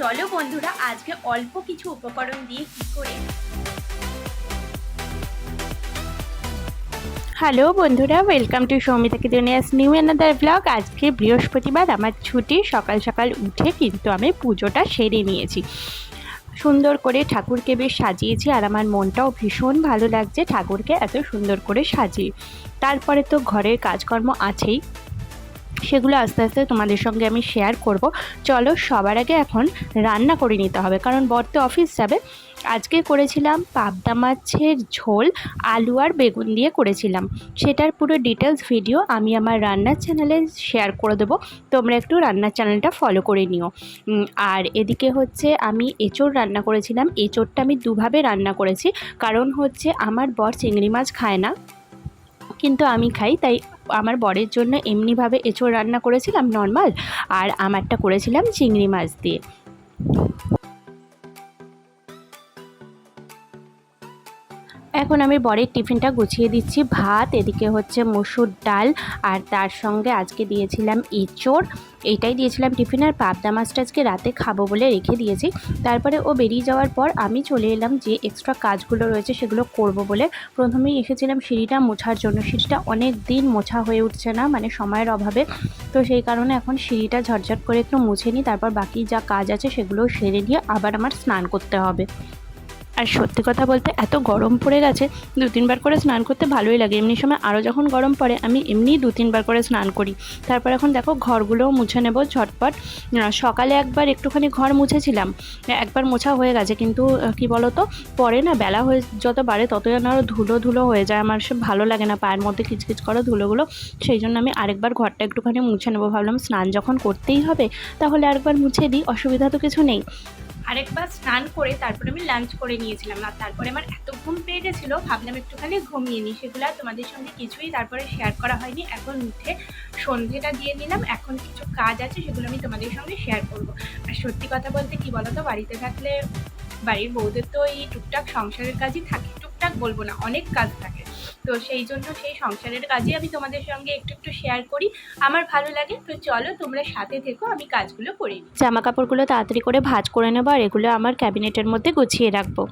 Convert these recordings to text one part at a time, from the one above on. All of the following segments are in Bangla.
চলো বন্ধুরা আজকে অল্প কিছু উপকরণ দিয়ে কি করে। হ্যালো বন্ধুরা, ওয়েলকাম টু সৌমিতা কিচেনিয়াস নিউ অ্যানাদার ব্লগ। আজকে বৃহস্পতিবার, আমার ছুটি। সকাল সকাল উঠে কিন্তু আমি পুজোটা সেরে নিয়েছি। সুন্দর করে ঠাকুরকে বেশ সাজিয়েছি, আর আমার মনটাও ভীষণ ভালো লাগছে ঠাকুরকে এত সুন্দর করে সাজিয়ে। তারপরে তো ঘরের কাজকর্ম আছেই, সেগুলো আস্তে আস্তে তোমাদের সঙ্গে আমি শেয়ার করব। চলো সবার আগে এখন রান্না করে নিতে হবে, কারণ বর তো অফিস যাবে। আজকে করেছিলাম পাবদা মাছের ঝোল, আলু আর বেগুন দিয়ে করেছিলাম। সেটার পুরো ডিটেলস ভিডিও আমি আমার রান্নার চ্যানেলে শেয়ার করে দেবো, তোমরা একটু রান্নার চ্যানেলটা ফলো করে নিও। আর এদিকে হচ্ছে আমি এঁচোড় রান্না করেছিলাম। এঁচোড়টা আমি দুভাবে রান্না করেছি, কারণ হচ্ছে আমার বর চিংড়ি মাছ খায় না, কিন্তু আমি খাই, তাই আমার বরের জন্য এমনিভাবে এঁচোড় রান্না করেছিলাম নর্মাল, আর আমারটা করেছিলাম চিংড়ি মাছ দিয়ে। এখন আমি বরের টিফিনটা গুছিয়ে দিচ্ছি। ভাত, এদিকে হচ্ছে মসুর ডাল, আর তার সঙ্গে আজকে দিয়েছিলাম এঁচোড়, এইটাই দিয়েছিলাম টিফিন। আর পাবদা মাছটা আজকে রাতে খাবো বলে রেখে দিয়েছি। তারপরে ও বেরিয়ে যাওয়ার পর আমি চলে এলাম যে এক্সট্রা কাজগুলো রয়েছে সেগুলো করব বলে। প্রথমেই এসেছিলাম সিঁড়িটা মোছার জন্য। সিঁড়িটা অনেক দিন মোছা হয়ে উঠছে না, মানে সময়ের অভাবে। তো সেই কারণে এখন সিঁড়িটা ঝটঝট করে একটু মুছে নিই, তারপর বাকি যা কাজ আছে সেগুলো সেরে নিয়ে আবার আমার স্নান করতে হবে। আর সত্যি কথা বলতে এত গরম পড়ে গেছে, 2-3 বার করে স্নান করতে ভালোই লাগে। এমনি সময় আরও যখন গরম পড়ে আমি এমনিই 2-3 বার করে স্নান করি। তারপর এখন দেখো ঘরগুলোও মুছে নেব ঝটপট। সকালে একবার একটুখানি ঘর মুছেছিলাম, একবার মোছা হয়ে গেছে, কিন্তু কি বলো তো, পরে না বেলা হয়ে যত বাড়ে তত যেন আরও ধুলো ধুলো হয়ে যায়। আমার সে ভালো লাগে না পায়ের মধ্যে কিচকিচ করা ধুলোগুলো। সেই জন্য আমি আরেকবার ঘরটা একটুখানি মুছে নেবো। ভাবলাম স্নান যখন করতেই হবে তাহলে আরেকবার মুছে দিই, অসুবিধা তো কিছু নেই। আরেকবার স্নান করে তারপরে আমি লাঞ্চ করে নিয়েছিলাম, আর তারপরে আমার এত ঘুম পেয়ে গেছিলো, ভাবলাম একটুখানি ঘুমিয়ে নিই। সেগুলো আর তোমাদের সঙ্গে কিছুই তারপরে শেয়ার করা হয়নি। এখন উঠে সন্ধেটা দিয়ে নিলাম, এখন কিছু কাজ আছে সেগুলো আমি তোমাদের সঙ্গে শেয়ার করবো। আর সত্যি কথা বলতে কি বলো তো, বাড়িতে থাকলে বাড়ির বউদের তো এই টুকটাক সংসারের কাজই থাকে, টুকটাক বলবো না, অনেক কাজ থাকে। তো সেই জন্য সেই সংসারের কাজই আমি তোমাদের সঙ্গে একটু একটু শেয়ার করি, আমার ভালো লাগে। তো চলো তোমরা সাথে থেকো, আমি কাজগুলো করি। জামা কাপড়গুলো তাড়াতাড়ি করে ভাঁজ করে নেবো, আর এগুলো আমার ক্যাবিনেটের মধ্যে গুছিয়ে রাখবো।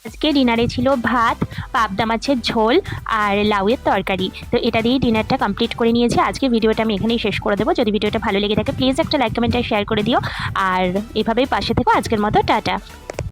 আজকে ডিনারে ছিল ভাত, পাবদা মাছের ঝোল আর লাউয়ের তরকারি। তো এটা দিয়ে ডিনারটা কমপ্লিট করে নিয়েছি। আজকে ভিডিওটা আমি এখানেই শেষ করে দেবো। যদি ভিডিওটা ভালো লেগে থাকে প্লিজ একটা লাইক, কমেন্ট আর শেয়ার করে দিও, আর এভাবেই পাশে থেকো। আজকের মতো টাটা।